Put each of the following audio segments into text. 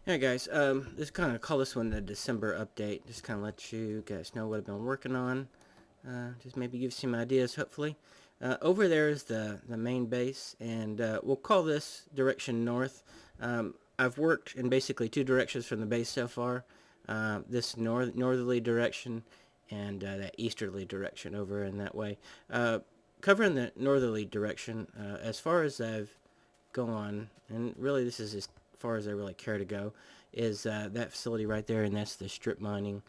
Hey guys, just kind of call this one the December update. Just kind of let you guys know what I've been working on. Just maybe give you some ideas, hopefully. Over there is the main base, and we'll call this direction north. I've worked in basically two directions from the base so far. This northerly direction and that easterly direction over in that way. Covering the northerly direction, as far as I've gone, and really this is as far as I really care to go, is that facility right there, and that's the strip mining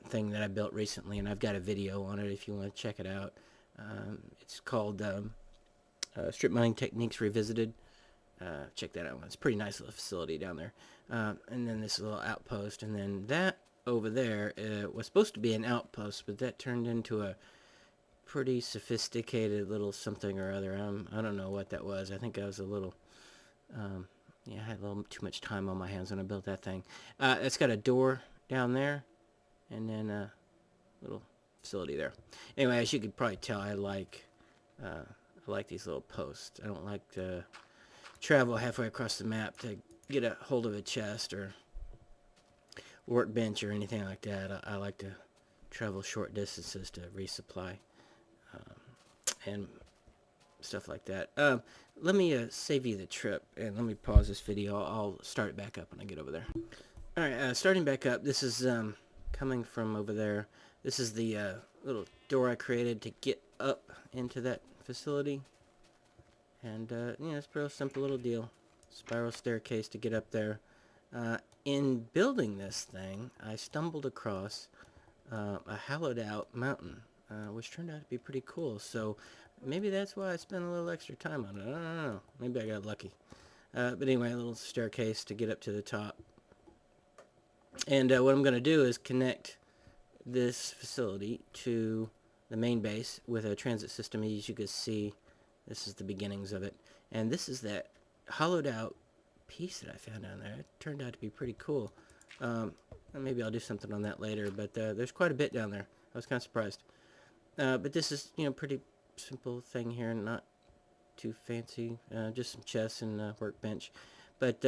thing that I built recently, and I've got a video on it if you want to check it out. It's called Strip Mining Techniques Revisited. Check that out. It's a pretty nice little facility down there. And then this little outpost, and then that over there was supposed to be an outpost, but that turned into a pretty sophisticated little something or other. I don't know what that was. I think I was a little, yeah, I had a little too much time on my hands when I built that thing. It's got a door down there, and then a little facility there. Anyway, as you could probably tell, I like these little posts. I don't like to travel halfway across the map to get a hold of a chest or workbench or anything like that. I like to travel short distances to resupply and stuff like that. Let me save you the trip, and let me pause this video. I'll start it back up when I get over there. Alright, starting back up, this is coming from over there. This is the little door I created to get up into that facility. And, yeah, it's a real simple little deal. Spiral staircase to get up there. In building this thing, I stumbled across a hollowed out mountain, which turned out to be pretty cool. So maybe that's why I spent a little extra time on it. I don't know. Maybe I got lucky. But anyway, a little staircase to get up to the top. And what I'm going to do is connect this facility to the main base with a transit system. As you can see, this is the beginnings of it. And this is that hollowed out piece that I found down there. It turned out to be pretty cool. Maybe I'll do something on that later, but there's quite a bit down there. I was kind of surprised. But this is, pretty simple thing here, not too fancy. Just some chests and a workbench. But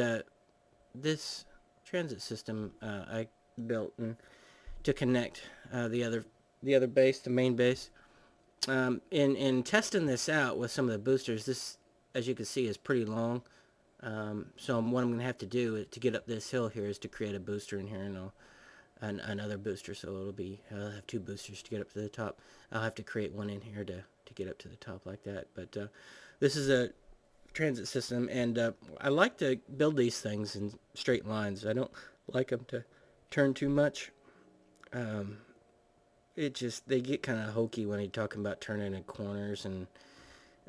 this transit system I built to connect the other base, the main base. In testing this out with some of the boosters, this, as you can see, is pretty long. So what I'm going to have to do to get up this hill here is to create a booster in here, and another booster. So I'll have two boosters to get up to the top. I'll have to create one in here to get up to the top like that. But this is a transit system, and I like to build these things in straight lines. I don't like them to turn too much. They get kind of hokey when you're talking about turning in corners, and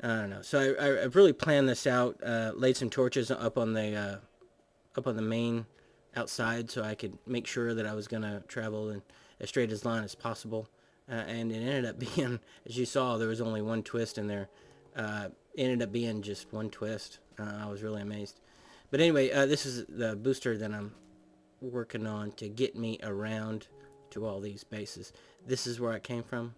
I don't know. So I've really planned this out. Laid some torches up on the main outside, so I could make sure that I was gonna travel in as straight as line as possible. And it ended up being, as you saw, there was only one twist in there. It ended up being just one twist. I was really amazed. But anyway, this is the booster that I'm working on to get me around to all these bases. This is where I came from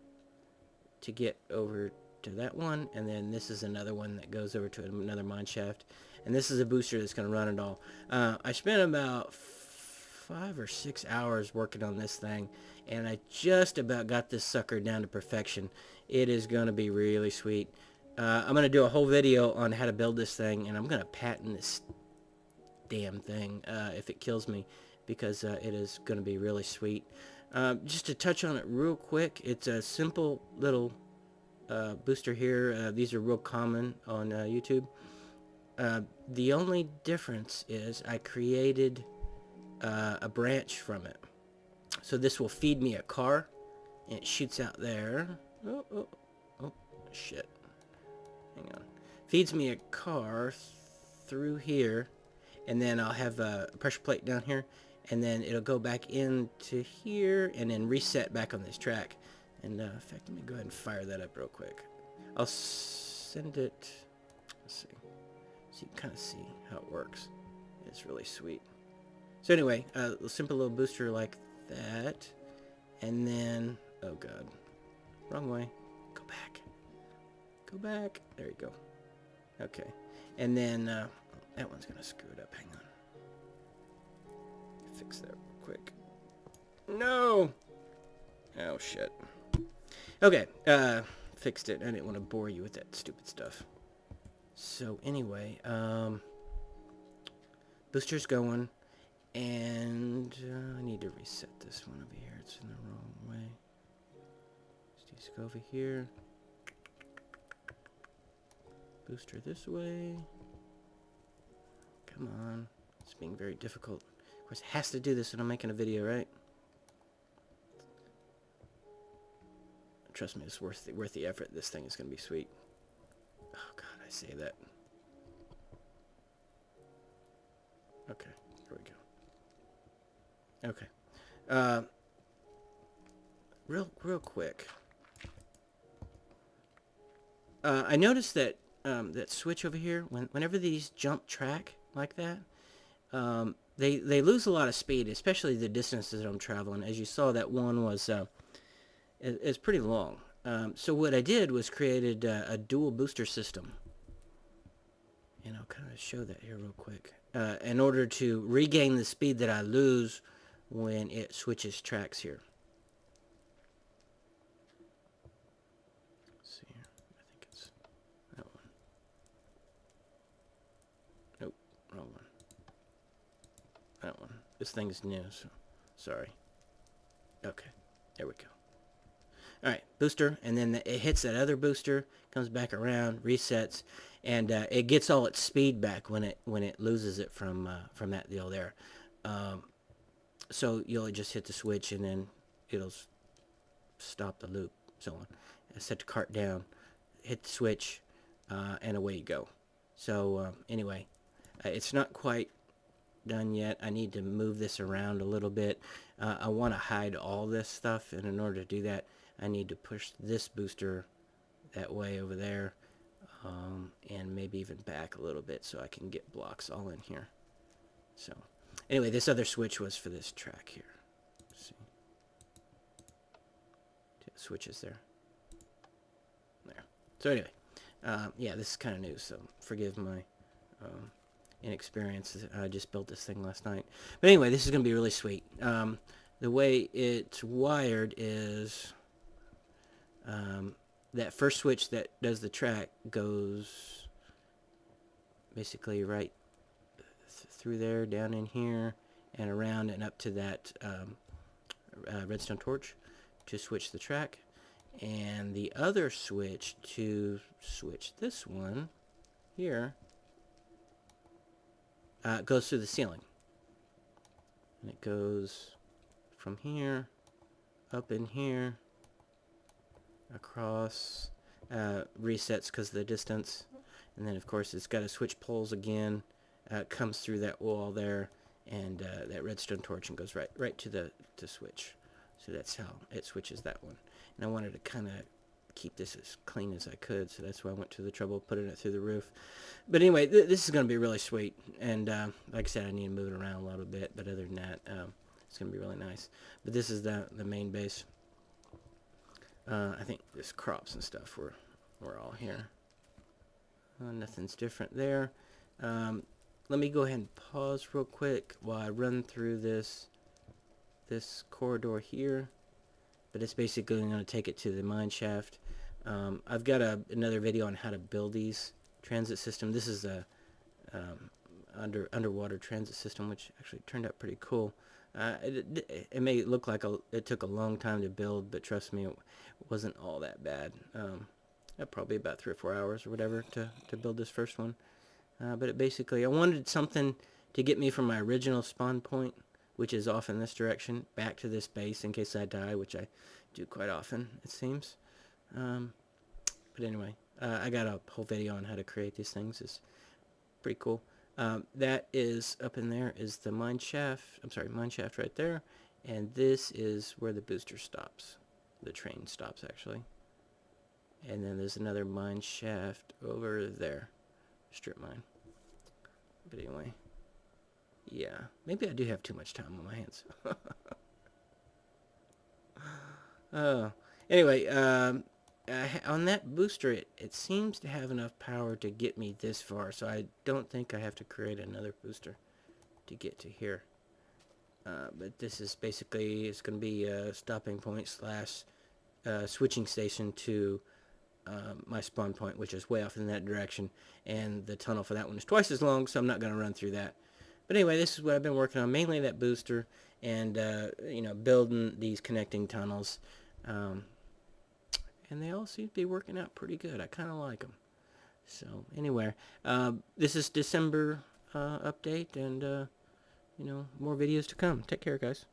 to get over to that one, and then this is another one that goes over to another mine shaft, and this is a booster that's going to run it all. I spent about 5 or 6 hours working on this thing, and I just about got this sucker down to perfection. It is going to be really sweet. I'm going to do a whole video on how to build this thing, and I'm going to patent this damn thing if it kills me, because it is going to be really sweet. Just to touch on it real quick, it's a simple little booster here. These are real common on YouTube. The only difference is I created a branch from it. So this will feed me a car, and it shoots out there. Oh, shit. Hang on. Feeds me a car through here, and then I'll have a pressure plate down here, and then it'll go back into here and then reset back on this track. And in fact, let me go ahead and fire that up real quick. I'll send it, let's see, so you can kind of see how it works. It's really sweet. So anyway, a simple little booster like that, and then, oh god, wrong way, go back, there you go. Okay, and then that one's gonna screw it up, hang on. fix that real quick. No! Oh, shit. Okay, fixed it. I didn't want to bore you with that stupid stuff. So, anyway, booster's going, and I need to reset this one over here. It's in the wrong way. Just go over here. Booster this way. Come on. It's being very difficult. Of course, it has to do this when I'm making a video, right? Trust me, it's worth the effort. This thing is going to be sweet. Oh, God, I say that. Okay, here we go. Okay. Real quick. I noticed that that switch over here, whenever these jump track like that, they lose a lot of speed, especially the distances that I'm traveling. As you saw, that one was is pretty long. So what I did was created a dual booster system. And I'll kind of show that here real quick. In order to regain the speed that I lose when it switches tracks here. Let's see here. I think it's that one. Nope, wrong one. That one. This thing's new, so sorry. Okay, there we go. Alright, booster, and then it hits that other booster, comes back around, resets, and it gets all its speed back when it loses it from that deal there. So you'll just hit the switch, and then it'll stop the loop, so on. Set the cart down, hit the switch, and away you go. So anyway, it's not quite done yet. I need to move this around a little bit. I want to hide all this stuff, and in order to do that, I need to push this booster that way over there, and maybe even back a little bit so I can get blocks all in here. So anyway, this other switch was for this track here. Let's see. Two switches there. There. So anyway, yeah, this is kind of new, so forgive my inexperience. I just built this thing last night. But anyway, this is going to be really sweet. The way it's wired is that first switch that does the track goes basically right through there, down in here, and around and up to that redstone torch to switch the track. And the other switch to switch this one here goes through the ceiling. And it goes from here, up in here, across, resets because of the distance, and then of course it's got to switch poles again, comes through that wall there, and that redstone torch, and goes right to the switch. So that's how it switches that one. And I wanted to kind of keep this as clean as I could, so that's why I went to the trouble of putting it through the roof. But anyway, this is going to be really sweet, and like I said, I need to move it around a little bit, but other than that, it's going to be really nice. But this is the main base. I think this crops and stuff were all here. Nothing's different there. Let me go ahead and pause real quick while I run through this corridor here. But it's basically going to take it to the mine shaft. I've got another video on how to build these transit system. This is a underwater transit system, which actually turned out pretty cool. It may look like it took a long time to build, but trust me, it wasn't all that bad. Probably about 3 or 4 hours or whatever to build this first one. But basically, I wanted something to get me from my original spawn point, which is off in this direction, back to this base in case I die, which I do quite often, it seems. But anyway, I got a whole video on how to create these things. It's pretty cool. That is up in there is the mine shaft. I'm sorry, mine shaft right there. And this is where the booster stops. The train stops, actually. And then there's another mine shaft over there. Strip mine. But anyway. Yeah. Maybe I do have too much time on my hands. Anyway, on that booster, it seems to have enough power to get me this far, so I don't think I have to create another booster to get to here. But this is basically, it's going to be a stopping point slash switching station to my spawn point, which is way off in that direction, and the tunnel for that one is twice as long, so I'm not going to run through that. But anyway, this is what I've been working on, mainly that booster, and building these connecting tunnels, and they all seem to be working out pretty good. I kind of like them. So anyway, this is December update, and more videos to come. Take care, guys.